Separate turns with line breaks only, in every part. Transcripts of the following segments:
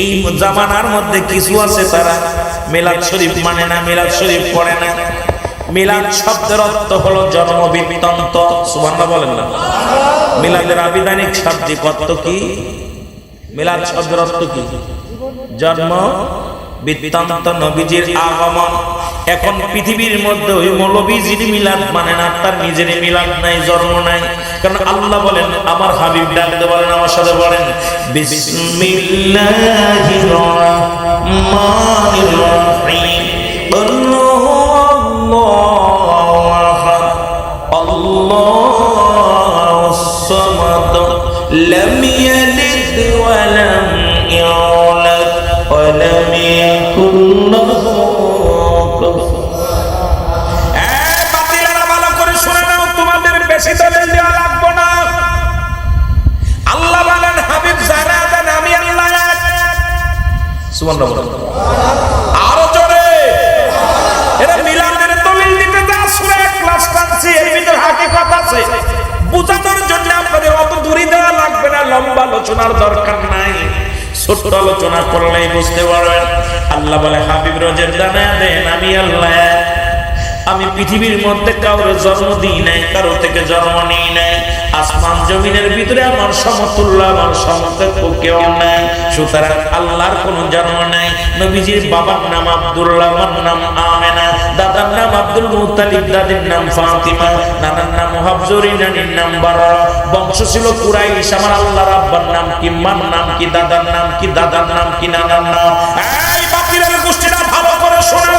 এই জামানার মধ্যে কিছু আছে তারা মিলাদ শরীফ মানে না, মিলাদ শরীফ পড়ে না। মিলাদ শব্দের অর্থ হলো জন্ম বৃত্তান্ত। সুবহানাল্লাহ বলেন না? মিলাদের আবিধানিক শাব্দিক অর্থ কি? মিলাদ শব্দের অর্থ কি? জন্ম বৃত্তান্ত, নবীজির আগমন। এখন পৃথিবীর মধ্যে ওই মৌলবীজির মিলাদ মানে না, তার নিজের মিলাদ নাই, জন্ম নাই। কারণ আল্লাহ বলেন, আমার হাবিব ডাকতে বলেন, আমার সাথে বলেন বিসমিল্লাহির রহমানির রহিম, আল্লাহু আহাদ, আল্লাহুস সামাদ, লাম ইয়ালিদ ওয়া লাম ইউলাদ ওয়া লাম ইয়াকুল লাহু কুফুওয়ান। বাতিলেরা ভালো করে শুনে নাও, তোমাদের বেশি দলিল দেওয়া লাগবে না। আল্লাহ বলেন, হাবিব জানা দেন আমি আল্লাহ এক। সুবহানাল্লাহ। আরো জোরে। এরা মিলাদের দলিল দিতে যা সূরা ইখলাস কাটছে, এর ভিতর হাকিকত আছে। বুঝানোর জন্য আপনাদের অত দূরে দেওয়া লাগবে না, লম্বা আলোচনার দরকার নাই, ছোট আলোচনা করলেই বুঝতে পারবেন। আল্লাহ বলে, হাবিব রোজের জানা দেন আমি আল্লাহ এক। আমি পৃথিবীর মধ্যে কাউরে জন্ম দিই নাই, কারো থেকে জন্ম নিই নাই। আসমান জমিনের ভিতরে আমার সমতুল্য, আমার সমকক্ষ কেউ নাই। সুতরাং আল্লাহর কোনো জন্ম নাই। নবীজির বাবার নাম আব্দুল্লাহ, মার নাম আমেনা, দাদার নাম আব্দুল মুত্তালিব, দাদির নাম ফাতিমা, নানার নাম হাবজুরি, নানির নাম বারা। বংশ ছিল কুরাইশ। আমার আল্লাহর আব্বার নাম কি, মার নাম কি, দাদার নাম কি, দাদার নাম কি, নানার নাম। এই বাকিরের গোষ্ঠীরা ভালো করে শোনো,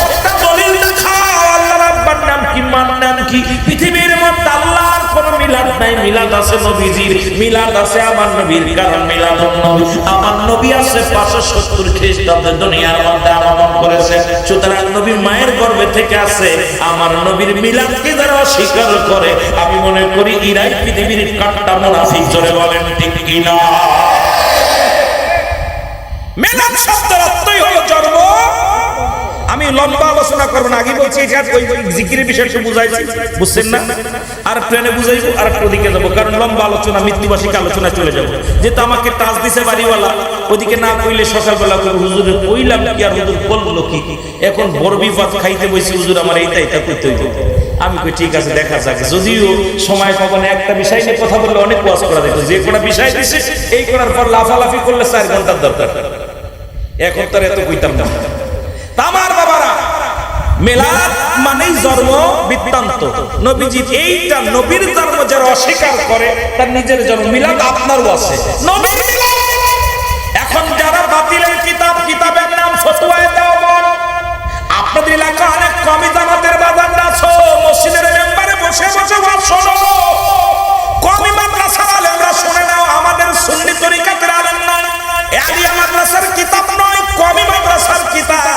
একটা দলিল দেখাও আল্লাহর আব্বার নাম কি, মার নাম কি। পৃথিবীর মধ্যে আল্লাহর কোন মিলাদ নাই। মিলাদ আছে নবীজির, মিলাদ আছে আমার নবীর। কারণ মিলাদ নবী, আমার নবী আছে 570 খ্রিস্টাব্দে দুনিয়ার মধ্যে আগমন করেছে। সুতরাং নবী মায়ের গর্ভে থেকে আছে। আমার নবীর মিলাদকে যারা অস্বীকার করে, আমি মনে করি ইরাই পৃথিবীর কাট্টা মুনাফিক। জোরে বলেন ঠিক কিনা? মিলাদ শব্দের অর্থই হলো জন্ম। আমি লম্বা আলোচনা করব না, আগে বলছি এটা ওই জিকিরের বিষয়টা বুঝাইছি, বুঝছেন না? আর ট্রেনে বুঝাইবো, আর একটা দিকে যাবো, কারণ লম্বা আলোচনা মৃত্যুবার্ষিকী আলোচনা চলে যাবো। যেহেতু আমাকে টাচ দিছে বাড়িওয়ালা, ওদিকে না কইলে সকালবেলা করে হুজুরে কইলাম কি আর হুজুর বললো কি। এখন বড় বিপদ খাইতে বসে, হুজুর আমার এইটা এটা করতে হইব। আমি কই ঠিক আছে, দেখা যাক। যদিও সময় পাবো না, একটা বিষয় নিয়ে কথা বললে অনেক ওয়াজ করা যেত। যে কোনো বিষয় দিছে, এই করার পর লাফালাফি করলে 4 ঘন্টার দরকার। এখন তো এত কইতাম না। আমার বাবারা, মিলাদ মানেই জন্ম বৃত্তান্ত। নবীজি এইটা নবীর জন্ম যারা অস্বীকার করে, তার নিজের জন্ম। মিলাদ আপনারও আছে, নবীর মিলাদ। এখন যারা বাতিলের কিতাব, কিতাবের নাম ফতোয়ায়ে দেওবন্দ। আপনাদের এলাকা অনেক কমি জামাতের বাজার আছো, মসজিদের মেম্বারে বসে বসে ওয়াজ শোনো। কমি মাদ্রাসার আলেমরা শুনে নাও, আমাদের সুন্নি তরিকাতের আলেম নয়, আলিয়া মাদ্রাসার কিতাব নয়, কমি মাদ্রাসার কিতাব।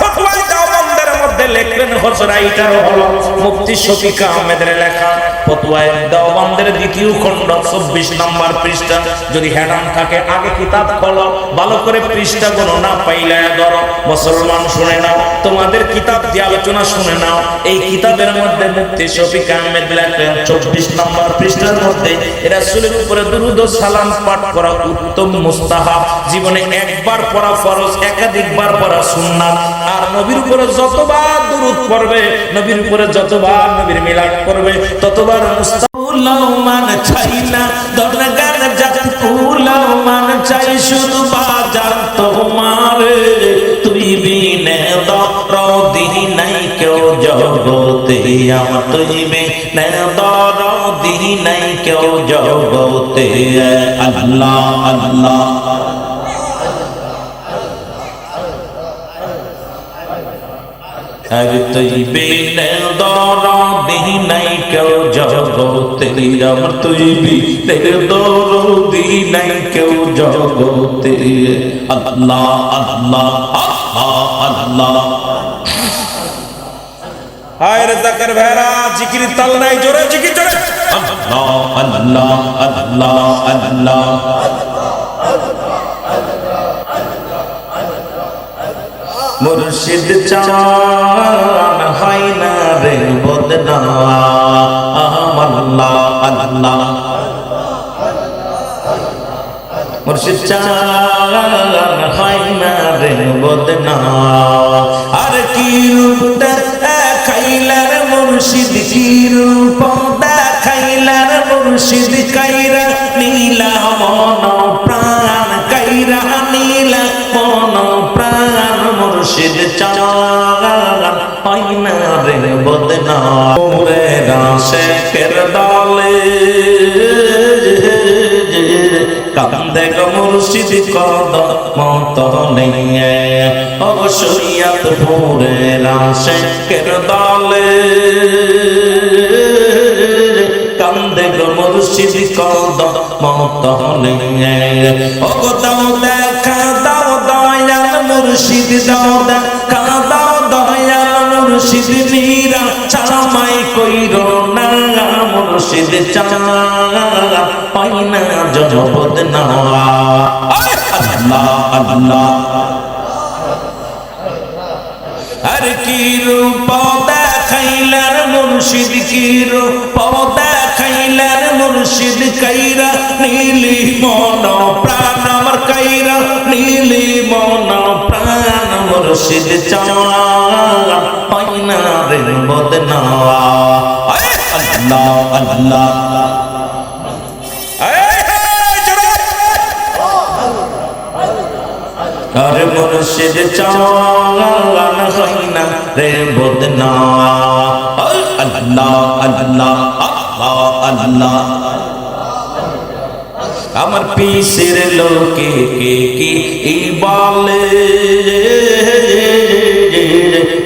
ফতোয়ায়ে দেওবন্দের মধ্যে লিখলেন হযরত এইটার হলো মুফতি শফিক আহমেদের লেখা। ফতোয়ায়ে দেওবন্দের দ্বিতীয় খণ্ড 24 নম্বর পৃষ্ঠা। যদি হেডাম থাকে আগে কিতাব খোলো, ভালো করে পৃষ্ঠা গুলো না পাইলে ধরো। মুসলমান শুনে নাও, তোমাদের কিতাব দিয়ে আলোচনা শুনে নাও। এই কিতাবের মধ্যে মুফতি শফিক আহমেদ লেখেন 24 নম্বর পৃষ্ঠার মধ্যে, রাসূলের উপরে দুরূদ ও সালাম পাঠ করা উত্তম মুস্তাহাব। জীবনে একবার পড়া ফরজ, একাধিকবার পড়া সুন্নাত। আর নবীর উপরে যতবার দুরূদ পড়বে, নবীর উপরে যতবার নবীর মিলাদ করবে, ততবার মুস্তাউলাও মান চাই না দরগার জাত কুলাও মান চাই শুধু বাজার তোমারে। তুই বিনে দরদি নাই কেউ জগতে, আমার তুই বিনে দরদি নাই কেউ জগতে। আল্লাহ আল্লাহ আর তুই বিনে দরদি নাই কেউ জগতে, আমার তুই বিনে দরদি নাই কেউ জগতে। আল্লাহ আল্লাহ আল্লাহ আল্লাহ। হায় রে জাকের ভাইরা, জিকির তাল নাই, জোরে জিকির জোরে। আল্লাহ আল্লাহ আল্লাহ আল্লাহ। মুর্শিদ চান হয় না রে বদনাম। আল্লাহ আল্লাহ মুর্শিদ চান হয় না রে বদনা আর কি রূপ দেখাইলার মুর্শিদ কি রূপ দেখাইলার মুর্শিদ কাইরা নীলা মন প্রাণ কাইরা নীলা মন প্রাণ মুর্শিদ চান হয় না রে বদনা ওরে রাশেকের দলে কান্দে গো মুর্শিদ কদম তলে ও শরিয়ত পুরে রাশেকের দলে কান্দে গো মুর্শিদ কদম তলে ও গো দাও দেখা দাও দয়াল মুর্শিদ দাও দেখা দাও দয়াল মুর্শিদ নীরা চামাই কইরো না মুর্শিদ চান পাই না জনপদ না আল্লাহ আল্লাহ আর কি রূপ দেখাইলার মুর্শিদ কি রূপ দেখাইলার মুর্শিদ কাইরা নীলি মন প্রাণ আমার কাইরা নীলি মন প্রাণ মুর্শিদ চান পাই না রে বদনা আল্লাহ আল্লাহ আর মুর্শিদ চান হয় না রে বদনা আল্লাহ আল্লাহ আল্লাহ আল্লাহ আমার পিসের লোকে কে কি বলে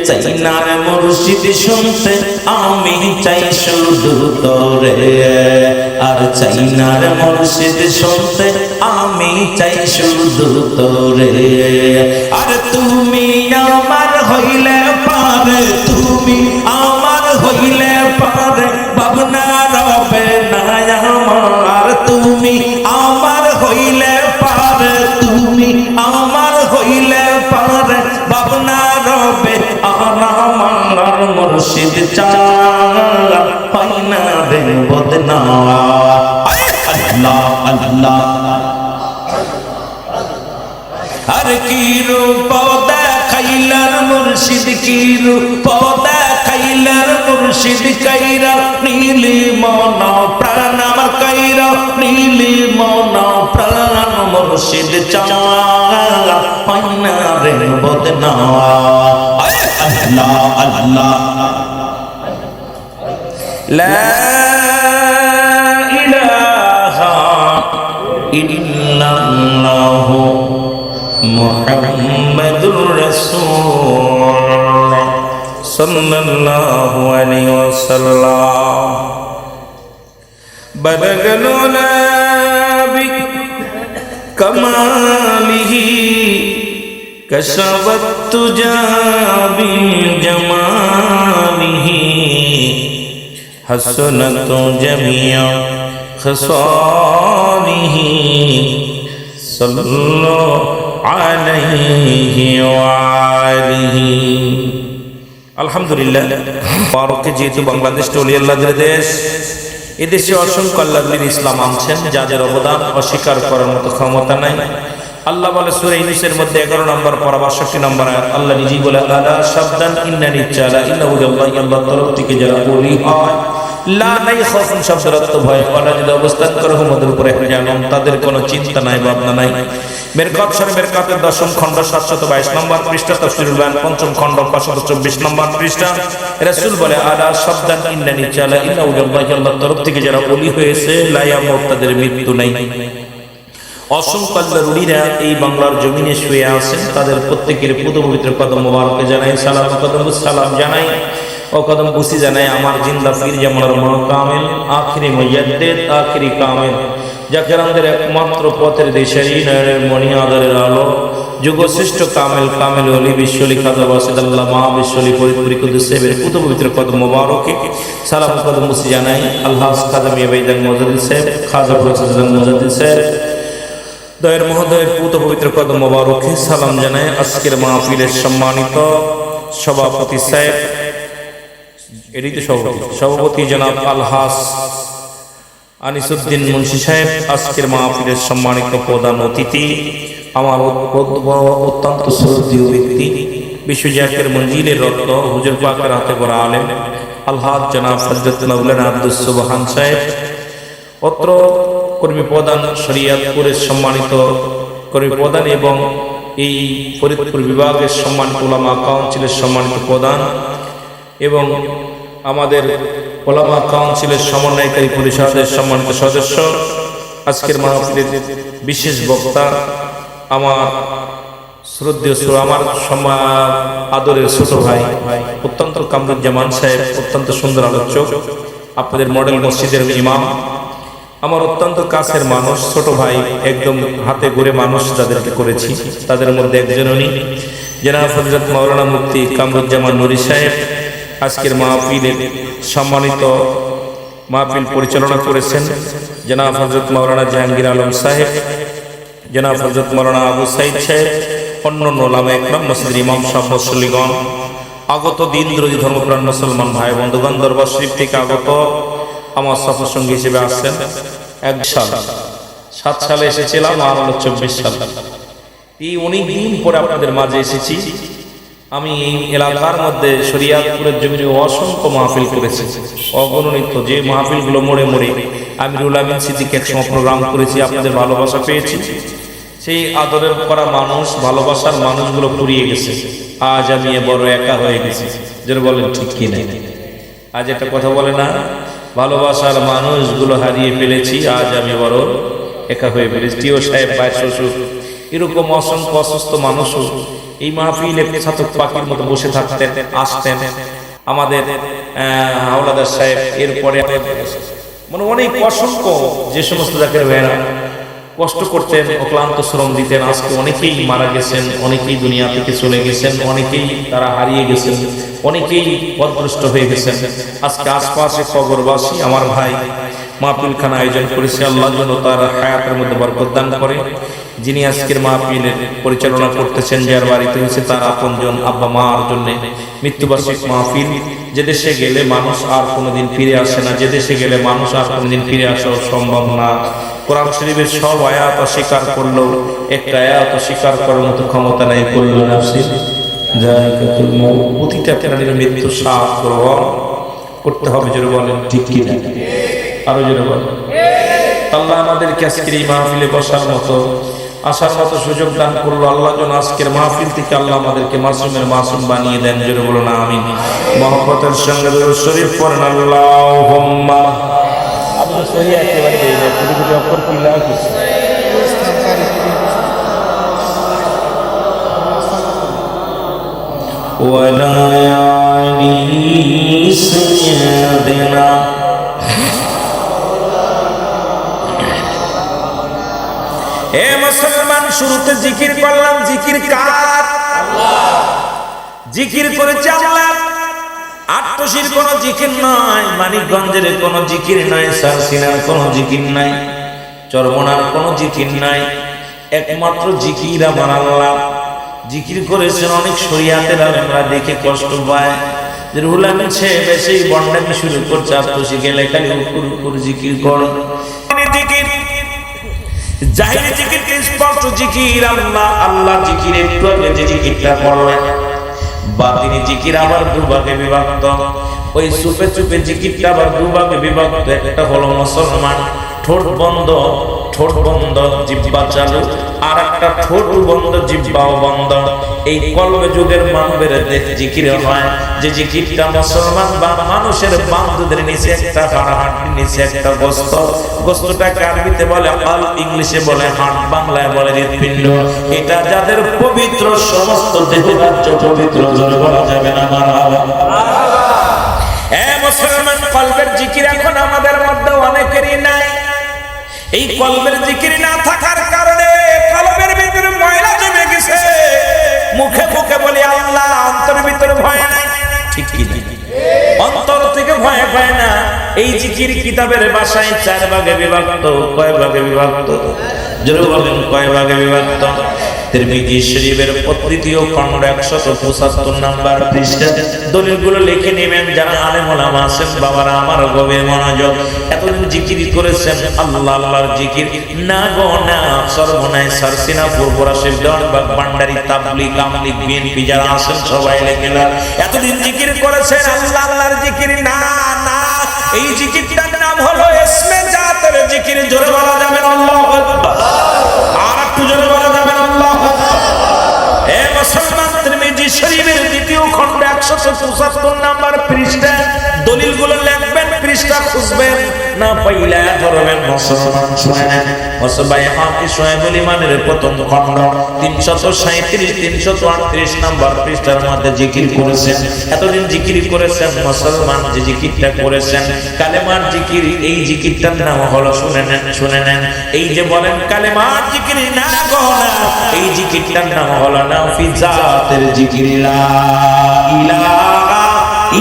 চাই না মুর্শিদ শুনতে আমি চাই শুধু তোরে আর চাই না মুর্শিদ শুনতে আমি চাই শুধু তোরে আর তুমি আমার হইলে পারে তুমি আমার হইলে পারে ভাবনা রবে না আমার তুমি আমার হইলে পারে তুমি আমার হইলে পারে ভাবনা রবে আমার মুর্শিদ চান পাই না রে বদনা আল্লাহ আল্লাহ আর কি রূপ দেখাইলার মুর্শিদ কি রূপ দেখাইলার মুর্শিদ কাইরা নীলি মন প্রাণ আমার কাইরা নীলি মন প্রাণ মুর্শিদ চান পাই না রে বদনা আল্লাহ আল্লাহ লা ইলাহা ইল্লাল্লাহু মুহাম্মাদুর রাসূলুল্লাহ সাল্লাল্লাহু আলাইহি ওয়াসাল্লাম বাদাগালুনা বি কামালিহি কশফত তুজা বি জামালিহি হাসনাত জামিয়া খসালিহি সাল্লাল্লাহু আলাইহি ওয়া আলিহি আলহামদুলিল্লাহ পারকে যেহেতু বাংলাদেশ টলি আল্লাহর দেশ এদেশে অসংখ্য আল্লাহর ইসলাম আনছেন যাদের অবদান অস্বীকার করার মতো ক্ষমতা নাই আল্লাহ বলে সূরা ইউনূসের মধ্যে 11 নম্বর পারা 62 নম্বর আয়াত আল্লাহ নিজেই বলে আলা শাবদান ইন্নানি চালা ইল্লাহু আল্লাহ আল্লাহ তরফ থেকে যারা বলি হয় লা নাই খাউফুন শব্দের অর্থ ভয় ওয়ালা যদি অবস্থান করে হুমদের উপরে জানান তাদের কোনো চিন্তা নাই ভাবনা নাই মেরকাত শরীফ মেরকাতের 10ম খণ্ড 722 নম্বর পৃষ্ঠা তাফসীরুল বায়ান 5ম খণ্ড 524 নম্বর পৃষ্ঠা রাসূল বলে আলা শাবদান ইন্নানি চালা ইল্লাহু আল্লাহ আল্লাহ তরফ থেকে যারা বলি হয়েছে লা ইয়ামুত তাদের মৃত্যু নাই অসংখ্য আল্লাহর ওলিরা এই বাংলার জমিনে শুয়ে আছেন তাদের প্রত্যেকের পুত পবিত্র কদম মোবারকে জানাই সালাম কদম সালাম জানাই ও কদম বুসি জানাই আমার জিন্দা পীর জামানার কামিল আখিরি মুজাদ্দিদ আখিরি কামিল যাকে আমাদের একমাত্র পথের দিশারি নয়নের মনি আদরের আলো যুগশ্রেষ্ঠ কামিল কামিল ওলি বিশ্বলি খাজা ওয়াসিদুল্লাহ মা বিশ্বলি ফরিদপুরি কুদ্দুস সাহেবের পুত পবিত্র কদম মোবারকে সালাম কদম বুসি জানাই আল্লাহ খাজা মিয়া বাইদান মুজাদ্দিদ সাহেব খাজা ফজলুল মুজাদ্দিদ সাহেব দয়ের মহোদয়ের পুত পবিত্র কদম মোবারকে সালাম জানাই আজকের মাহফিলের সম্মানিত সভাপতি সাহেব এটাই তো সভাপতি জনাব আলহাস আনিসুদ্দিন মুন্সি সাহেব আজকের মাহফিলের সম্মানিত প্রধান অতিথি, আমার অত্যন্ত শ্রদ্ধেয় ব্যক্তি, বিশ্বজাকের মঞ্জিলের রত্ন, হুজুর পাকের হাতে গড়া আলেম আলহাজ জনাব হযরত মাওলানা আব্দুস সুবহান সাহেব, অত্র কর্মী প্রধান, শরীয়তপুরের সম্মানিত কর্মী প্রধান এবং এই ফরিদপুর বিভাগের সম্মানিত উলামা কাউন্সিলের সম্মানিত প্রধান এবং আমাদের উলামা কাউন্সিলের সমন্বয়কারী পরিষদের সম্মানিত সদস্য, আজকের মাহফিলের বিশেষ বক্তা, আমার শ্রদ্ধেয় আমার আদরের ছোট ভাই অত্যন্ত কামরুজ্জামান সাহেব, অত্যন্ত সুন্দর আলোচক, আপনাদের মডেল মসজিদের ইমাম, আমার অত্যন্ত কাছের মানুষ, ছোট ভাই, একদম হাতে গড়ে মানুষ যাদেরকে করেছি, তাদের মধ্যে একজন উনি জনাব হযরত মাওলানা মুফতি কামরুজ্জামান নুরী সাহেব। আজকের মাহফিলের সম্মানিত মাহফিল পরিচালনা করেছেন জনাব হযরত মাওলানা জাহাঙ্গীর আলম সাহেব, জনাব হযরত মাওলানা আবু সাইদ সাহেব, অন্যান্য ওলামা একরাম, মসজিদের ইমাম সাহেব, মুসল্লিগণ, আগত দিনদ্রোহী ধর্মপ্রাণ মুসলমান ভাই বন্ধুগণ, দরবার শরীফ থেকে আগত আমার সফর সঙ্গী হিসেবে আসছেন। 7 সালে এসেছিলাম, আর হলো 24 সাল। এই অনেক দিন পরে আপনাদের মাঝে এসেছি। আমি এই এলাকার মধ্যে শরীয়তপুরের জমিনে অসংখ্য মাহফিল করেছি, অগণিত, যে মাহফিলগুলো মোড়ে মোড়ে আমিরুল আমিন সিদ্দিক একসময় প্রোগ্রাম করেছি, আপনাদের ভালোবাসা পেয়েছি। সেই আদরের করা মানুষ, ভালোবাসার মানুষগুলো ফুরিয়ে গেছে। আজ আমি বড় একা হয়ে গেছি, যেটা বলেন ঠিক কি না? আজ একটা কথা বলে না, ভালোবাসার মানুষগুলো হারিয়ে ফেলেছি, আজ আমি বড় একা হয়ে ফেলেছি। টিও সাহেব, ভাই শ্বশুর, এরকম অসংখ্য অসুস্থ মানুষও এই মাহফিলে ছাতক পাখির মতো বসে থাকতেন, আসতেন। আমাদের হাওলাদার সাহেব, এরপরে মানে অনেক অসংখ্য যে সমস্ত জায়গায় ভাইয়েরা কষ্ট করতেন, অক্লান্ত শ্রম দিতেন, আজকে অনেকেই মারা গেছেন, অনেকেই দুনিয়া থেকে চলে গেছেন, অনেকেই তারা হারিয়ে গেছেন, অনেকেই পথভ্রষ্ট হয়ে গেছেন। আজকে আশপাশে কবরবাসী আমার ভাই মাহফিলখানা আয়োজন করেছে, আল্লাহ যেন তার হায়াতের মধ্যে বরকত দান করে। যিনি আজকের মাহফিলের পরিচালনা করতেছেন, যার বাড়িতে হয়েছে তার আপনজন আব্বা মার জন্য মৃত্যুবার্ষিক মাহফিল। যে দেশে গেলে মানুষ আর কোনোদিন ফিরে আসে না, যে দেশে গেলে মানুষ আর কোনোদিন ফিরে আসাও সম্ভব না। কোরআন শরীফের সব আয়াত অস্বীকার করলো, একটা আয়াত অস্বীকার করার মতো ক্ষমতা নাই। করলো নাফসি যায়কাতুল মউত, প্রতিটা প্রাণীর মৃত্যু স্বাদ গ্রহণ করতে হবে। জোরে বলেন ঠিক কি না? আরো জোরে বলেন। আল্লাহ আমাদেরকে আজকের এই মাহফিলে বসার মতো, আসার মতো সুযোগ দান করলো। আল্লাহ যেন আজকের মাহফিল থেকে আল্লাহ আমাদেরকে মাসুমের মাসুম বানিয়ে দেন। জোরে বলুন আমিন। মহব্বতের সঙ্গে দরুদ শরীফ পড়েন আল্লাহুম্মা। আপনার সহি একেবারে দেই না, কোটি কোটি অক্ষর পড়লে আর কিছু ওয়ালা আলি সাইয়্যিদিনা। এ মুসলমান, শুরুতে জিকির করলাম, জিকির কার? আল্লাহ। জিকির করেছে আল্লাহ। আটশির কোনো জিকির নয়, মানিকগঞ্জের কোনো জিকির নাই, সারসিনার কোনো জিকির নাই, চরমনার কোনো জিকির নাই, একমাত্র জিকির আমার আল্লাহ। জিকির করেছেন অনেক শরীয়তের আলেমরা, দেখে কষ্ট পায় যে রুহুল আমিন সাহেব এসে বন্ডামি শুরু করছে, আটশি গেলে খালি উপর উপর জিকির কর। জাহিরি জিকির কি স্পষ্ট জিকির? আল্লাহ আল্লাহ জিকির একটু আগে যে জিকিরটা করলেন, বাতিনি জিকির আবার দুভাগে বিভক্ত। ওই চুপে চুপে জিকিরটা আবার দুভাগে বিভক্ত। একটা হলো মুসলমান, ঠোঁট বন্ধ, ঠোঁট বন্ধ, জিহ্বা চালু, আর একটা ঠোঁট বন্ধ, জিহ্বাও বন্ধ। এই কলবে যুগের মানবের জিকির হয় যে জিকিরটা মুসলমান বা মানুষের বান্ধুদের নিচে একটা হাড়, নিচে একটা গোস্ত, গোস্তটাকে আরবিতে বলে আল, ইংলিশে বলে হাড়, বাংলায় বলে হৃৎপিণ্ড। এটা যাদের পবিত্র, সমস্ত দেহ রাজ্য পবিত্র, জোরে বলা যাবে না মারহাবা। এ মুসলমান, কলবের জিকির এখন আমাদের মধ্যে অনেকেরই নাই। এই কলবের জিকির না থাকার কারণে কলবের ভিতরে ময়লা জমে গেছে। মুখে মুখে বলি আল্লাহ, অন্তরের ভিতরে ভয় নাই। ঠিক কি না? অন্তর থেকে ভয় পায় না। এই জিকির কিতাবের ভাষায় 4 ভাগে বিভক্ত। কয় ভাগে বিভক্ত? জোরে বলেন, কয় ভাগে বিভক্ত? তিরমিজি শরীফের দ্বিতীয় খণ্ড 175 নম্বর পৃষ্ঠা দলিলগুলো লিখে নেবেন। যারা আলেম ওলামা আছেন বাবারা আমার গভীর মনোযোগ। এতদিন জিকির করেছেন আল্লাহ, আল্লাহর জিকির না গো না, সর্বনায় সারসিনা পুরপুরা শিবদান বা ভান্ডারি তাবলিগ আমলিগ বিএনপি যারা আছেন সবাই লেখেন এতদিন জিকির করেছেন আল্লাহ, আল্লাহর জিকির না না, এই জিকিরটার নাম হলো ইসমে জাতের জিকির। জোরে বলা যাবে আল্লাহু আকবার, আর একটু জোরে বলা যাবে আল্লাহু আকবার। এ মুসলমান, তিরমিজি শরীফের দ্বিতীয় খণ্ড 175 নম্বর পৃষ্ঠা দলিলগুলো লিখবেন, পৃষ্ঠা খুঁজবেন, না পাইলে ধরবেন। মুসলমান শুনেন, মুসবাই হাফিজ সোহেবুল ইমানের প্রথম খণ্ড 337 338 নম্বর পৃষ্ঠার মধ্যে জিকির করেছেন। এতদিন জিকির করেছেন মুসলমান, যে জিকিরটা করেছেন কালেমার জিকির, এই জিকিরটার নাম হলো শুনে নেন, এই যে বলেন কালেমার জিকির না গো না, এই জিকিরটার নাম হলো নাফিজাতের জিকির। লা ইলাহা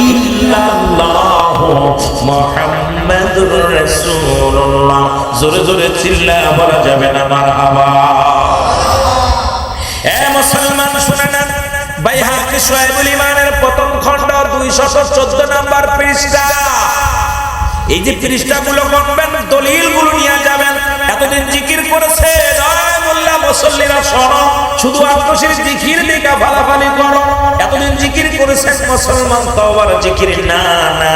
ইল্লাল্লাহ মুহাম্মাদুর রাসূলুল্লাহ। জোরে জোরে চিল্লা বলা যাবে না মারহাবা। এ মুসলমান শুনে নেন, বাইহাকি সোহেবুল ইমানের প্রথম খণ্ড 214 নম্বর পৃষ্ঠা, এই যে পৃষ্ঠাগুলো করবেন দলিলগুলো নিয়ে যাবেন। এতদিন জিকির করেছে মোল্লা মুসল্লিরা শোনো, শুধু আত্মশির জিকির দিকে ফালাফালি করো। এতদিন জিকির করেছেন মুসলমান, তওবার জিকির না না,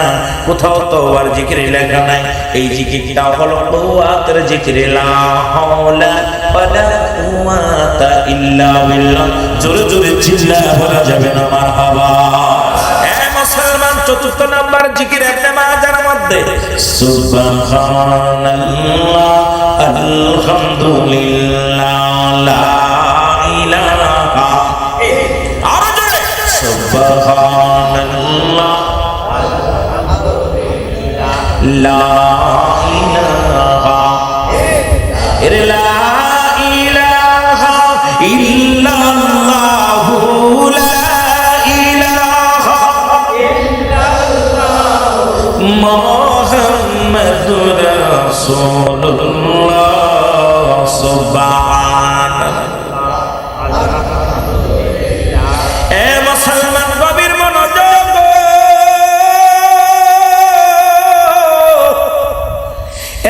কোথাও তওবার জিকির লেখা নাই। এই জিকিরটা হলো কুওয়াতের জিকির, লা হাওলা ওয়ালা কুওয়াতা ইল্লা বিল্লাহ। জোরে জোরে চিল্লা বলা যাবে না মারহাবা। এ মুসলমান, চতুর্থ নাম্বার জিকির ইবনে মাজার মধ্যে সুবহানাল্লাহ আলহামদুলিল্লাহ লা ইলাহা আর জোরে সুবহানাল্লাহ লা ইলাহা লা ইলাহা ইল্লাল্লাহ লা ইলাহা ইল্লাল্লাহ মুহাম্মাদুর রাসূলুল্লাহ। সুবহানাল্লাহ। এ মুসলমান গভীর মনোযোগ,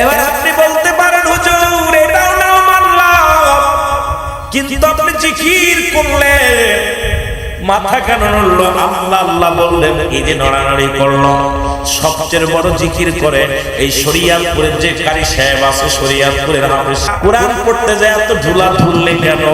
এবার আপনি বলতে পারেন হুজুর এটাও না মানলাম, কিন্তু আপনি জিকির করলেন মাথা কেন নড়লো? আল্লাহ আল্লাহ বললেন, এই যে নড়ানড়ি করলো। সবচেয়ে বড় জিকির করে এই শরিয়াতপুরের যে কারি সাহেব আছে, শরিয়াতপুরের হাফেজ, কোরআন পড়তে যায় এত ঢুলা ঢুললে কেন?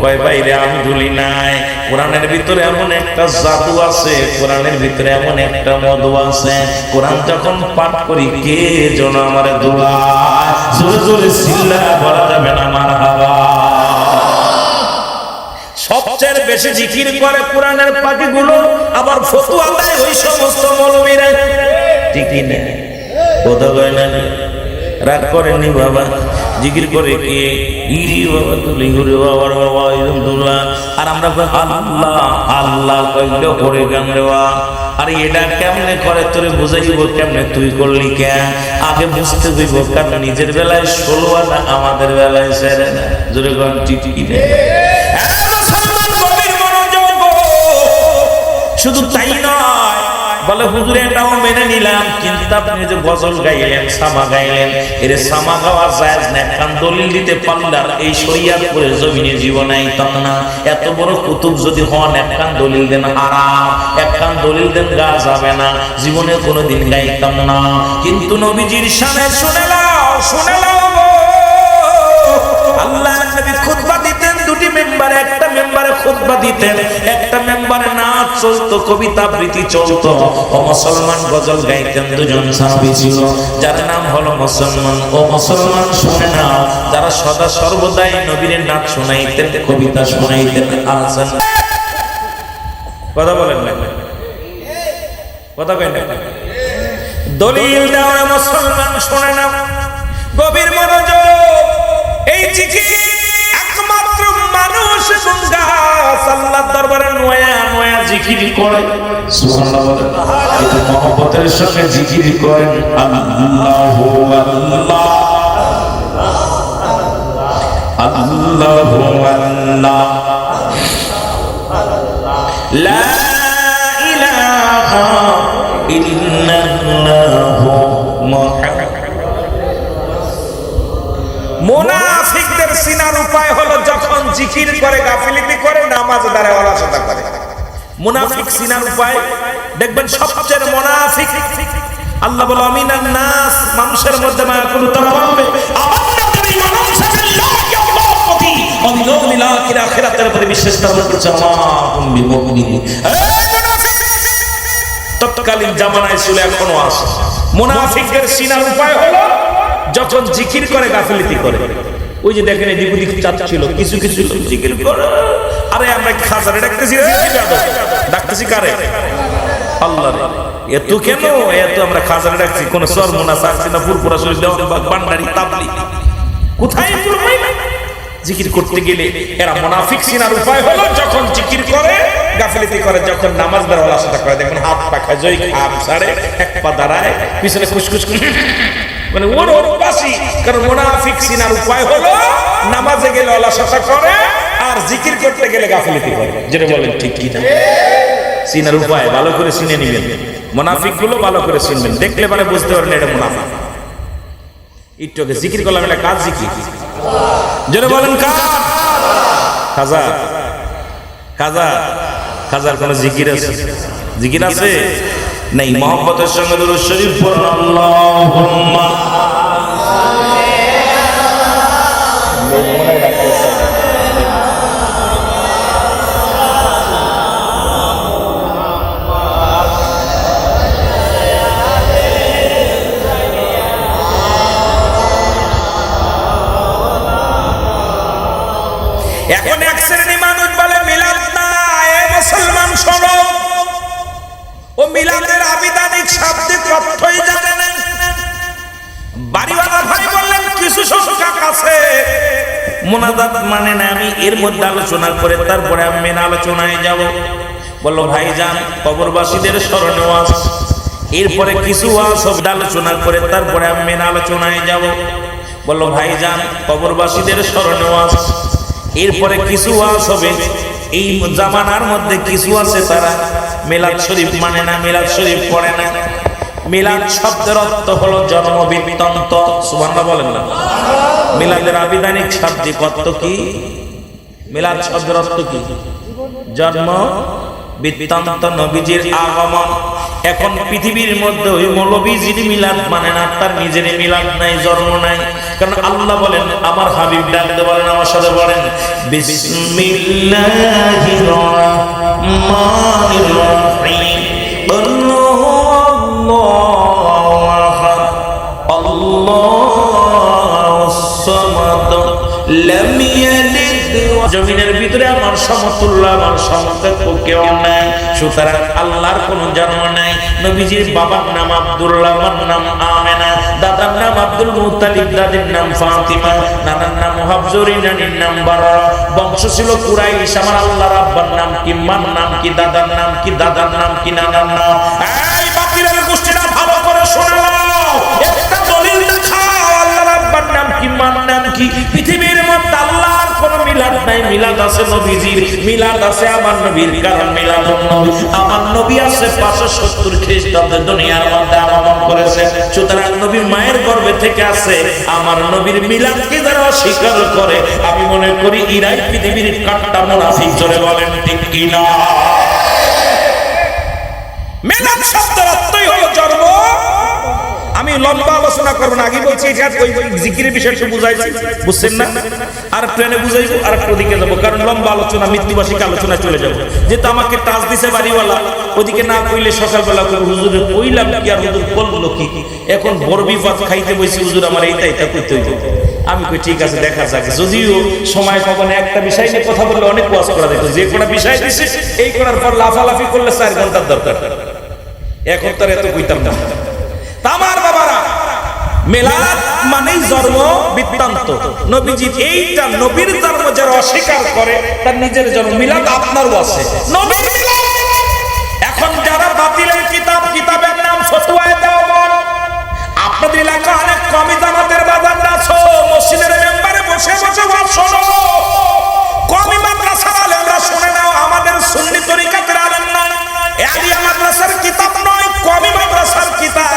কয় বাইরে আমি ঢুলি নাই, কোরআনের ভিতরে এমন একটা জাদু আছে, কোরআনের ভিতরে এমন একটা মধু আছে, কোরআন যখন পাঠ করি কে যেন আমার দোলায়। জোরে জোরে চিল্লা বলা যাবে না মারহাবা। সবচেয়ে বেশি জিকির করে কোরআনের পাখিগুলো, আবার ফতোয়া দেয় ওই সমস্ত মৌলবীরা। ঠিক না? কথা কয় না? রাগ করেননি বাবা, জিকির করে কে? ইরি বাবা তুলি ঘুরে বাবার বাবা আলহামদুলিল্লাহ। আর আমরা আল্লাহ আল্লাহ কইলে করে গান দেওয়া। আর এটা কেমনে করে তোরে বুঝাইব, কেমনে তুই করলি কেন? আগে বুঝতে দিব, কারণ নিজের বেলায় 16 আনা, আমাদের বেলায় 4 আনা। জোরে গান ঠিক না? শুধু তাই নয়, বলে হুজুর এটাও মেনে নিলাম, কিন্তু আপনি যে গজল গাইলেন, সামা গাইলেন, এর সামা গাওয়া জায়েজ না, কারণ দলিল দিতে পারলার এই শরিয়াতপুরের জমিনে জীবন আইতাম না। এত বড় কুতুব যদি হন, একখান দলিল দেন হারাম, একখান দলিল দেন গা যাবে না, জীবনে কোনোদিন গাইতাম না। কিন্তু নবীজির শানে শুনে নাও, শুনে নাও গো, আল্লাহ নবী খুতবা দিতেন দুটি মেম্বারে, একটা মেম্বারে খুতবা দিতেন, একটা মেম্বারে নাচ চলতো, কবিতা আবৃত্তি চলতো। ও মুসলমান, গজল গাইতেন দুজন সাহাবী ছিল, যার নাম হলো মুসলমান। ও মুসলমান শুনে নাও, যারা সদা সর্বদাই নবীর নাচ শোনাইতেন, কবিতা শোনাইতেন। আছেন কথা বলেন না, কথা কই না? দলিল দাও মুসলমান, শুনে নাও, গভীর মনোযোগ। এই জিকির একমাত্র মানুষ গাছ আল্লাহর দরবারে নয়া নয়া জিকির করে। সুবহানাল্লাহ বলেন, এটা মহব্বতের সঙ্গে জিকির করেন আল্লাহু আল্লাহ আল্লাহু আল্লাহ লা ইলাহা ইল্লাল্লাহু মুনাফিকদের সিনার উপায় হলো যখন জিকির করে গাফিলতি করে নামাজ দাঁড়ায় অলসতা করে। মুনাফিক সিনার উপায় দেখবেন সবচেয়ে মুনাফিক আল্লাহ বলে আমিনান নাস মানুষের মধ্যে মা কোন তামাবে আমাদের ঈমান সাল্লাল্লাহু আল্লাহর প্রতি অমিয়ুল আখির আখিরাতের প্রতি বিশ্বাস স্থাপন করছে আমাহুম বিমুমিনিন। এই মুনাফিক তৎকালীন জামানায় ছিল এখনো আছে। মুনাফিকদের সিনার উপায় হলো যখন জিকির করে গাফিলতি করে। ওই যে দেখেন এদিক ওদিক চাচ্ছিল কিছু কিছু জিকির করে, আরে আমরা খাজারে ডাকতেছি, ডাকতেছি কারে? আল্লাহরে। এত কেন এত আমরা খাজারে ডাকছি? কোন সরমুনা সারছি না, ফুরফুরা শরীফ, দেওয়ানবাগ, ভান্ডারি, তাবলি, কোথায় জিকির করতে গেলে এরা মুনাফিক সিনার উপায় হলো যখন জিকির করে গাফিলতি করে, যখন নামাজ দাঁড়া অলসতা করে। দেখবেন হাত পাখা জয় খাম সারে এক পা দাঁড়ায় পিছনে খুশখুশ মানে ওর পাশি। কারণ মুনাফিক সিনার উপায় হলো নামাজে গেলে অলসতা করে আর জিকির করতে গেলে গাফিলতি করে। যেটা বলেন ঠিক কি না? সিনার উপায় ভালো করে চিনে নেবেন, মুনাফিক গুলো ভালো করে চিনবেন, দেখলে মানে বুঝতে পারবেন এটা মুনাফিক। একটু আগে জিকির করলাম, এটা কাজ জিকির। যেটা বলেন কাজ খাজা, খাজা খাজার কোন জিকির আছে? জিকির আছে নাই? মহব্বতের সঙ্গে দুরূদ শরীফ পড়ুন। আল্লাহুম্মা এখন এক শ্রেণী মানুষ বলে মিলাদ না। এ মুসলমান শোনো, ও মিলাদের আবিধানিক শাব্দিক অর্থই জানে না। বাড়িওয়ালা ভাই বললেন কিছু সংখ্যক আছে মুনাজাত মানে না। আমি এর মধ্যে আলোচনা করে তারপরে আমি মেন আলোচনায় যাব। বলল ভাইজান কবরবাসীদের স্মরণে ওয়াজ, এরপরে কিছু ওয়াজ হবে আলোচনা করে তারপরে আমি মেন আলোচনায় যাব। বলল ভাইজান কবরবাসীদের স্মরণে ওয়াজ, এরপরে কিছু ওয়াজ হবে। এই জামানার মধ্যে কিছু আছে তারা মিলাদ শরীফ মানে না, মিলাদ শরীফ পড়ে না। মিলাদ শব্দের অর্থ হলো জন্ম বৃত্তান্ত। সুবহানাল্লাহ বলেন না? মিলাদের আবিধানিক শাব্দিক অর্থ কি? মিলাদ শব্দের অর্থ কি? জন্ম বৃত্তান্ত, নবীজির আগমন। এখন পৃথিবীর মধ্যে ওই মৌলবীজির মিলাদ মানে না, তার নিজের মিলাদ নাই, জন্ম নাই। কারণ আল্লাহ বলেন, আমার হাবিব ডাকতে বলেন, আমার সাথে বলেন বিসমিল্লাহির রাহমানির রাহিম, আল্লাহু আহাদ, আল্লাহুস সামাদ, লাম ইয়ালিদ। জমিনের ভিতরে আমার সমতুল্য, আমার সমকক্ষ কেউ নাই, সুতরাং আল্লাহর কোনো জন্ম নাই। নবীজির বাবার নাম আব্দুল্লাহ, আমার নাম আমেনা, দাদার নাম আব্দুল মুত্তালিব, দাদির নাম ফাতিমা, নানার নাম মুহাবজরি, নানির নাম বারা। বংশ ছিল কুরাইশ। আমার আল্লাহর আব্বার নাম কি, মার নাম কি, দাদার নাম কি, দাদার নাম কি, নানার নাম। এই বাতিলের গোষ্ঠীরা ভালো করে শোনো, একটা দলিল দেখাও আল্লাহর আব্বার নাম কি, মার নাম কি। পৃথিবীর মধ্যে আল্লাহর কোনো মিলাদ নাই। মিলাদ আছে নবীজির, মিলাদ আছে আমার নবীর। কারণ মিলাদুন নবী, আমার নবী আছে 570 খ্রিস্টাব্দে দুনিয়ার মধ্যে আগমন করেছে। সুতরাং নবী মায়ের গর্ভে থেকে আছে। আমার নবীর মিলাদকে যারা অস্বীকার করে, আমি মনে করি ইরাই পৃথিবীর কাট্টা মুনাফিক। জোরে বলেন ঠিক কি না? মিলাদ শব্দের অর্থই হলো জন্ম। আমি লম্বা আলোচনা করবো না, আগে বলছি এটা ওই জিকিরের বিষয় একটু বুঝাইছি, বুঝছেন না? আর ট্রেনে বুঝাইবো আর একটু ওদিকে যাবো, কারণ লম্বা আলোচনা মৃত্যুবার্ষিক আলোচনা চলে যাবো। যেহেতু আমাকে টাচ দিছে বাড়িওয়ালা, ওদিকে না কইলে সকালবেলা হুজুরে কইলাম কি আর হুজুর বললো কি। এখন বড় বিপদ খাইতে বসে, হুজুর আমার এইটা এটা করতে হইতো। আমি কই ঠিক আছে দেখা যাক, যদিও সময় কখনো একটা বিষয় নিয়ে কথা বললে অনেক ওয়াজ করা যেত। যে কোনো বিষয় দিছে এই করার পর লাফালাফি করলে 4 ঘন্টার দরকার। এখন তার এত কইতাম না। আমার বাবারা, মিলাদ মানেই জন্ম বৃত্তান্ত। নবীজি এইটা নবীর জন্ম যারা অস্বীকার করে তার নিজের জন্ম। মিলাদ আপনারও আছে, নবীর মিলাদ। এখন যারা বাতিলের কিতাব, কিতাবের নাম ফতোয়ায়ে দেওবন্দ। আপনাদের এলাকা অনেক কমি জামাতের বাজার আছো, মসজিদের মেম্বারে বসে বসে ওয়াজ শোনো। কওমি মাদ্রাসার আলেমরা শুনে নাও, আমাদের সুন্নি তরিকাতের আলেম নয়, আলিয়া মাদ্রাসার কিতাব নয়, কওমি মাদ্রাসার কিতাব।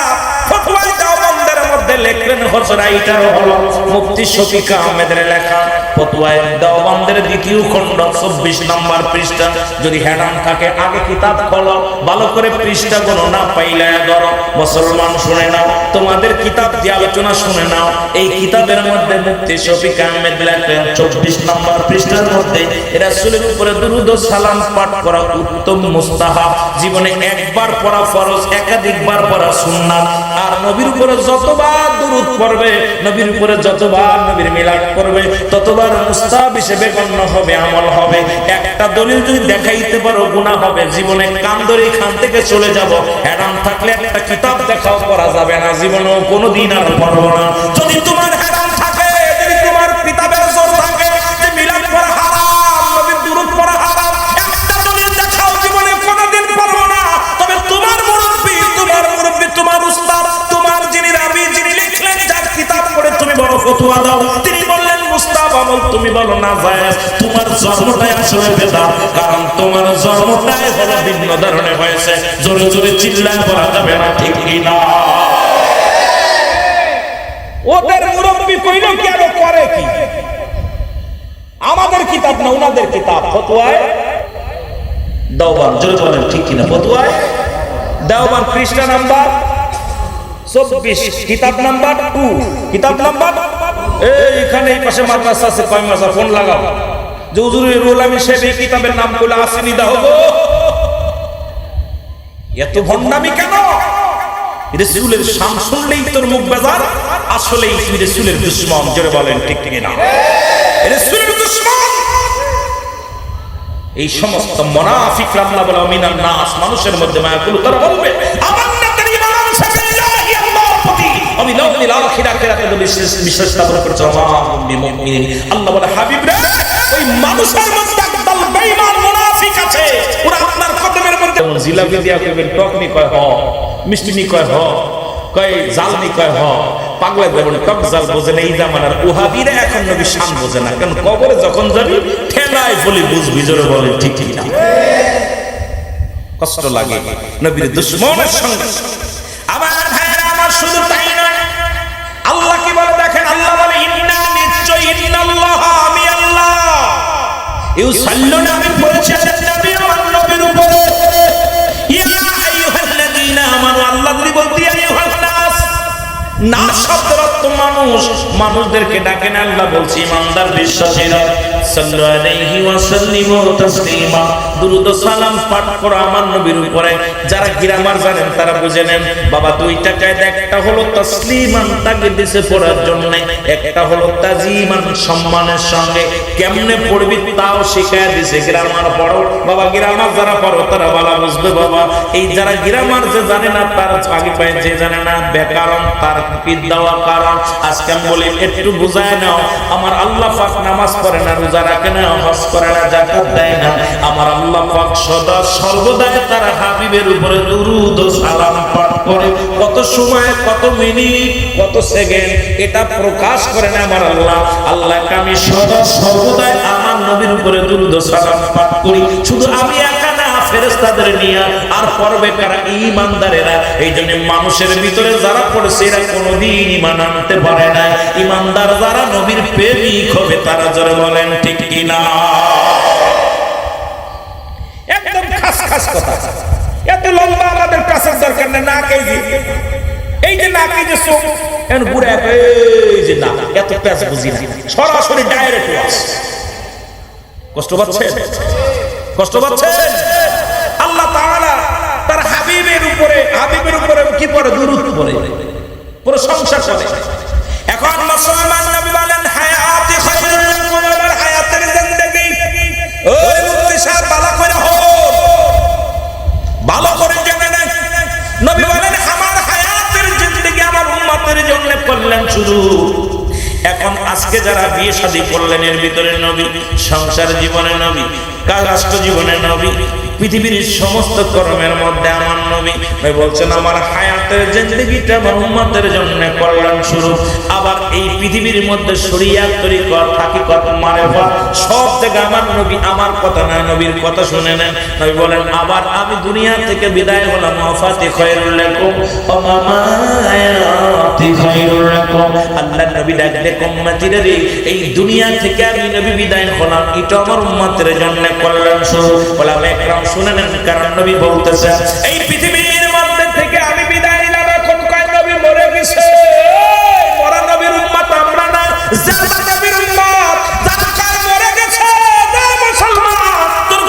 ফতোয়ায়ে দেওবন্দের মধ্যে লিখলেন হযরত এইটার হলো মুফতি শফিক আহমেদের লেখা ফতোয়ায়ে দেওবন্দের দ্বিতীয় খণ্ড 24 নম্বর পৃষ্ঠা। যদি হেরান থাকে আগে কিতাব খোলো, ভালো করে পৃষ্ঠা গণনা পাইলে ধরো। মুসলমান শুনে নাও, তোমাদের কিতাব দিয়ে আলোচনা শুনে নাও। এই কিতাবের মধ্যে মুফতি শফিক আহমেদ লেখেন 24 নম্বর পৃষ্ঠার মধ্যে রাসূলের উপরে দুরূদ ও সালাম পাঠ করা উত্তম মুস্তাহাব। জীবনে একবার পড়া ফরজ, একাধিকবার পড়া সুন্নাত। আর নবীর উপরে যতবার দুরূদ পড়বে, নবীর উপরে যতবার নবীর মিলাদ করবে, ততবার মুস্তাহাব হিসেবে গণ্য হবে, আমল হবে। একটা দলিল যদি দেখাইতে পারো গুনাহ হবে। জীবনে কান ধরে এখান থেকে চলে যাব, হেরান থাকলে একটা কিতাব দেখাও করা যাবে না, জীবনেও কোনোদিন আর পড়বো না। যদি তোমার হেরান থাকে, যদি তোমার কিতাবের জোর থাকে যে মিলাদ পড়া হারাম, নবীর দুরূদ পড়া হারাম, একটা দলিল দেখাও, জীবনে কোনোদিন পড়বো না। তবে তোমার মুরব্বি, তোমার উস্তাদ, তোমার যিনি রাবি, যিনি লিখলেন, যার কিতাব পড়ে তুমি বড় ফতোয়া দাও, তিনি বললেন মুস্তাহাব আমল, তুমি বলো না জায়েজ। তোমার জন্মটাই আসলে বেদাত, কারণ তোমার জন্মটাই হলো ভিন্ন ধরনের হয়েছে। জোরে জোরে চিল্লায় বলা যাবে না, ঠিক কি না? ওদের মুরব্বি কইলো কি আর করে কি? আমাদের কিতাব না, ওনাদের কিতাব। ফতোয়ায়ে দেওবন্দ, জোরে বলেন ঠিক কি না? ফতোয়ায়ে দেওবন্দ পৃষ্ঠা নাম্বার 24, কিতাব নাম্বার 2, কিতাব নাম্বার এইখানে এই পাশে মাদ্রাসা আছে, কয় মাদ্রাসা, ফোন লাগাও যে হুজুরের রুহুল আমিন সাহেব এই কিতাবের নাম বলে আসেনি, দাও গো। এত ভণ্ডামি কেন? রাসূলের শান শুনলেই তোর মুখ বেজার, আসলেই তুই রাসূলের দুশমন। জোরে বলেন ঠিক কি না? রাসূলের দুশমন। এই সমস্ত মুনাফিকরা আল্লাহ বলে মিনান নাস, মানুষের মধ্যে মায়াকুল, তারা বলবে আমান্না তারি ইমান সাবিলিল্লাহি, আল্লাহর প্রতি আমি লাউল আখিরা আখিরাতে বিশ্বাস স্থাপন করছি। মুমিনিন, আল্লাহ বলে হাবিব রে, ওই মানুষের মধ্যে একদল বেঈমান মুনাফিক আছে, ওরা আপনার কদমের মধ্যে জিলাপি দিয়া কইবেন, টকনি কয় হ, মিষ্টিনি কয় হ, কয় জালনি কয় হ। পাগলা যেমন টক জাল বোঝে না, এই জামানার ওহাবিরা এখন নবী শান বোঝে না। কারণ কবরে যখন যাবি ঠেলায় বলি বুঝবি। জোরে বলে ঠিক ঠিক না? কষ্ট লাগে নবীর দুশমনের সঙ্গে। আমার ভাইরা আমার, শুধু তাই নয়, আল্লাহ কি বলে দেখেন, আল্লাহ বলে ইন্না, নিশ্চয়, ইন্নাল্লাহ, আমি আল্লাহ, ইউসাল্লুনা, আমি পড়েছি নবী আমার নবীর উপরে, ইয়া আইয়ুহাল্লাযীনা আমানু, আল্লাহ যদি বলতে আইয়ুহান নাস, না শব্দের অর্থ মানুষ, মানুষদেরকে ডাকেন। আল্লাহ বলছে ইমানদার বিশ্বাসীরা, সাল্লাল্লাহু আলাইহি ওয়া সাল্লিমু তাসলিমা, দুরূদ ও সালাম পাঠ করো আমার নবীর উপরে। যারা গ্রামার জানেন তারা বুঝে নেন বাবা, দুইটা কায়দা, একটা হলো তাসলিমান, তাকে দিছে পড়ার জন্য, একটা হলো তাজিমান, সম্মানের সঙ্গে। কেমনে পড়বি তাও শিখায় দিছে। গ্রামার পড়ো বাবা, গ্রামার যারা পড়ো তারা ভালো বুঝবে বাবা। এই যারা গ্রামার যে জানে না, তার আগে পায়, যে জানে না ব্যাকরণ, তার বিদ্যাওয়া কারণ। আজকে আমি বলি একটু বুঝায় নাও, আমার আল্লাহ পাক নামাজ পড়ে না, রোজা রাখে না, হজ করে না, যাকাত দেয় না, আমার আল্লাহ পাক সদা সর্বদাই তার হাবিবের উপরে দুরূদ ও সালাম পাঠ করে। কত সময়, কত মিনিট, কত সেকেন্ড, এটা প্রকাশ করে না আমার আল্লাহ। আল্লাহকে আমি সদা সর্বদাই আমার নবীর উপরে দুরূদ ও সালাম পাঠ করি। শুধু আমি একা না, ফেরেশতাদের নিয়ে। আর পড়বে কারা? ঈমানদারেরা। এই জন্য মানুষের ভিতরে যারা পড়ছে এরা কোনোদিন ঈমান আনতে পারে না। ঈমানদার যারা নবীর প্রেমিক হবে তারা, জোরে বলেন ঠিক কি না? একদম খাস খাস কথা, এত লম্বা আমাদের কাছের দরকার নেই। না কেজি, এই যে না কেজি চোখ, এখন বুড়া এই যে না, এত প্যাচ বুঝি না, সরাসরি ডাইরেক্ট ওয়াজ। কষ্ট পাচ্ছেন? কষ্ট পাচ্ছেন? আল্লাহ তাআলা তার হাবিবের উপরে কি পড়ে? দুরূদ পড়ে, প্রশংসা করে। এখন মুসলমান নবী বলেন হায়াতি খায়রুল লাকুম, আমার হায়াতের জিন্দেগি। ওই মুফতি সাহেব ভালো করে হন, ভালো করে জেনে নেন, নবী বলেন আমার হায়াতের জিন্দেগি আমার উম্মতের জন্য করলেন শুরু। এখন আজকে যারা বিয়ে শাদী করলেন, এর ভিতরে নবী, সংসার জীবনে নবী, রাষ্ট্র জীবনে নবী, পৃথিবীর সমস্ত কর্মের মধ্যে আমার নবী বলছেন আমার হায়াতের জিন্দেগিটা আমার উম্মতের জন্য কল্যাণ স্বরূপ। আবার এই পৃথিবীর মধ্যে শরিয়াত তরিকত হাকিকত মারিফাত সব থেকে আমার নবী আমার কথা না নবীর কথা শুনে নেন। নবী বলেন আবার আমি দুনিয়া থেকে বিদায় হলাম ওয়াফাতি খায়রুল লাকুম ওয়া মামায়াতি খায়রুল লাকুম। আল্লাহর নবী ডাকলে উম্মতিরে রে এই দুনিয়া থেকে আমি নবী বিদায় হলাম এটা আমার উম্মতের জন্য কল্যাণ স্বরূপ। ওলামায়ে কেরাম শুনে নেন কারণ নবী বলতেছে এই পৃথিবীর মধ্যে থেকে আমি বিদায় নিলাম এখন কয় নবী মরে গেছে। মরা নবীর উম্মত আমরা না যারা নবীর উম্মত যারা কাল মরে গেছে মুসলমান তোর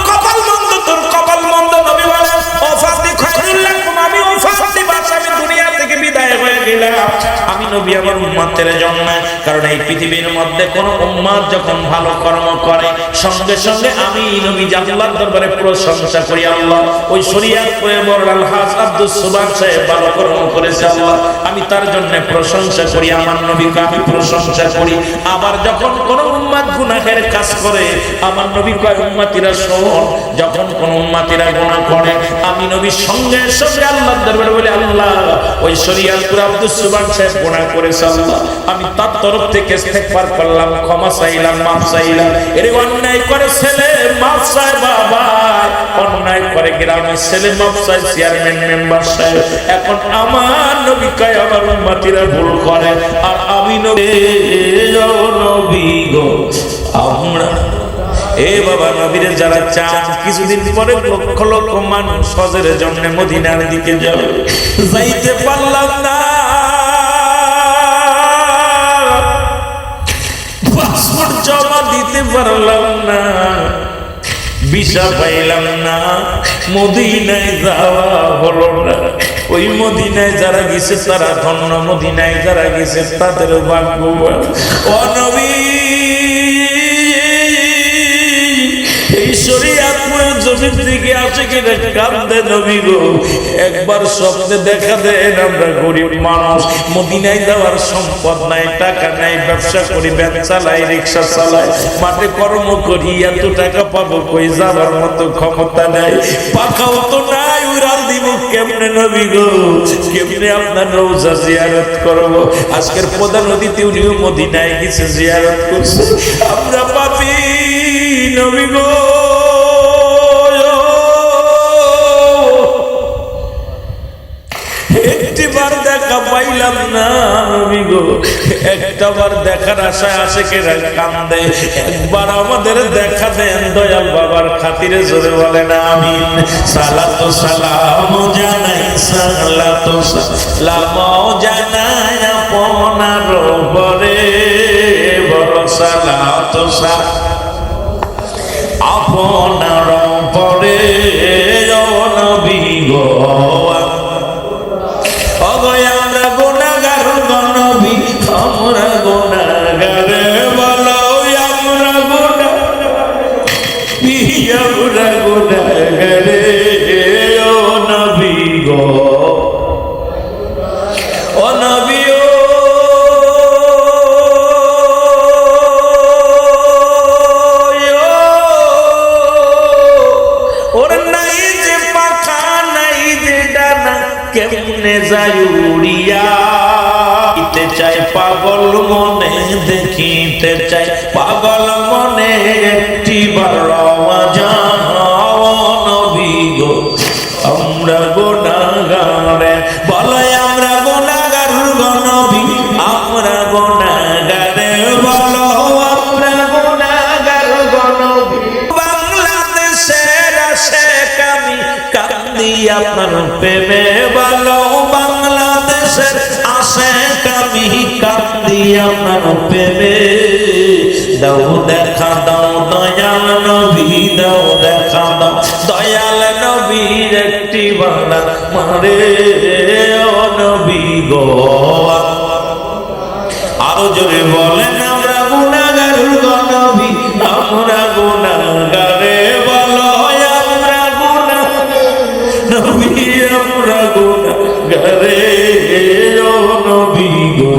কপাল মন্দ নবী বলেন ওয়াফাতি খায়রুল লাকুম আমি ওয়াফাতি বাস আমি দুনিয়া থেকে বিদায় হয়ে গেলাম আমি নবী আমার উম্মতের জন্য। কারণ এই পৃথিবীর মধ্যে কোন উম্মত যখন ভালো কর্ম করে সঙ্গে সঙ্গে আমি নবী আল্লাহর দরবারে প্রশংসা করি আল্লাহ ওই শরীয়ত প্রয়োগ আল-হাজ আব্দুস সুবহান সাহেব ভালো কর্ম করেছে আল্লাহ আমি তার জন্য প্রশংসা করি আমার নবীকে আমি প্রশংসা করি। আবার যখন কোন উম্মত গুনাহের কাজ করে আমার নবী কয় উম্মতিরা শোন যখন কোন উম্মতিরা গুনাহ করে আমি নবী সঙ্গে সঙ্গে আল্লাহর দরবারে বলি আল্লাহ ওই শরীয়ত প্রয়োগ আব্দুস সুবহান সাহেব গুনাহ করেছে আল্লাহ আমি তার তরফ থেকে ইস্তেগফার করলাম ক্ষমা চাইলাম মাফ চাইলাম। এর অন্যায় করে ছেলে মাফ চায় বাবা অন্যায় করে গ্রামের ছেলে মাফ চায় চেয়ারম্যান মেম্বার সাহেব। এখন আমার নবী কয় আমার উম্মতিরা ভুল করে আর আমি নবী গো আমরা এ বাবা নবীরে যারা চান কিছুদিন পরে লক্ষ লক্ষ মানুষ হজের জন্য মদিনার দিকে যাবে যাইতে পারলাম না পাসপোর্ট জমা দিতে পারলাম না ভিসা পাইলাম না মদিনায় যাওয়া হলো না। ওই মদিনায় যারা গেছে তারা ধন্য মদিনায় যারা গেছে তাদের ভাগ্যবান। ও নবী এই শরীয়ত জমিন থেকে আসে কিনা কান্দে নবী গো একবার স্বপ্নে দেখা দেন আমরা গরিব মানুষ মদিনায় যাওয়ার সম্পদ নাই টাকা নাই ব্যবসা করি ভ্যান চালাই রিক্সা চালাই মাঠে কর্ম করি এত টাকা পাবো কই যাবার মতো ক্ষমতা নাই পাখাও তো নাই উড়াল দিব কেমনে নবী গো কেমনে আপনার রওজা জিয়ারত করব। আজকের প্রধান অতিথি উনিও মদিনায় গেছে জিয়ারত করছে আমরা পাপী নবী গো একটিবার দেখা পাইলাম না নবী গো একটাবার দেখার আশায় আসে কেরা কান্দে একবার আমাদের দেখা দেন দয়াল বাবার খাতিরে জোরে বলেন আমিন। সালাতু সালাম জানাই সালাতু সালাম জানাই আপনার উপরে বড় সালাতু সালাম আপনার উপরে ও নবী গো আমরা গুনাহগার নবী আমরা গুনাহগার বলো আমরা গুনাহগার ও নবী গো ও নবী কেমনে যায় উড়িয়া ইতে চাই পাগল মনে দেখিতে চাই পাগল মনে একটি বার নবী গো আমরা গুনাহগার বলে আমরা গুনাহগার গো নবী আমরা গুনাহগার বলো আমরা গুনাহগার গো নবী বাংলাদেশের আশেক আমি কান্দি আপনার প্রেমে বলো বাংলাদেশের আশেক আমি কান্দি আপনার প্রেমে দাও দেখা দাও দয়াল নবী দাও দেখা দাও দয়াল নবীর একটি বাংলা মারে ও নবী গো আরো জোরে বলেন আমরা গুনাহগার গো নবী আমরা গুনাহগার বলো আমরা গুনাহগার নবী আমরা গুনাহগার ও নবী গো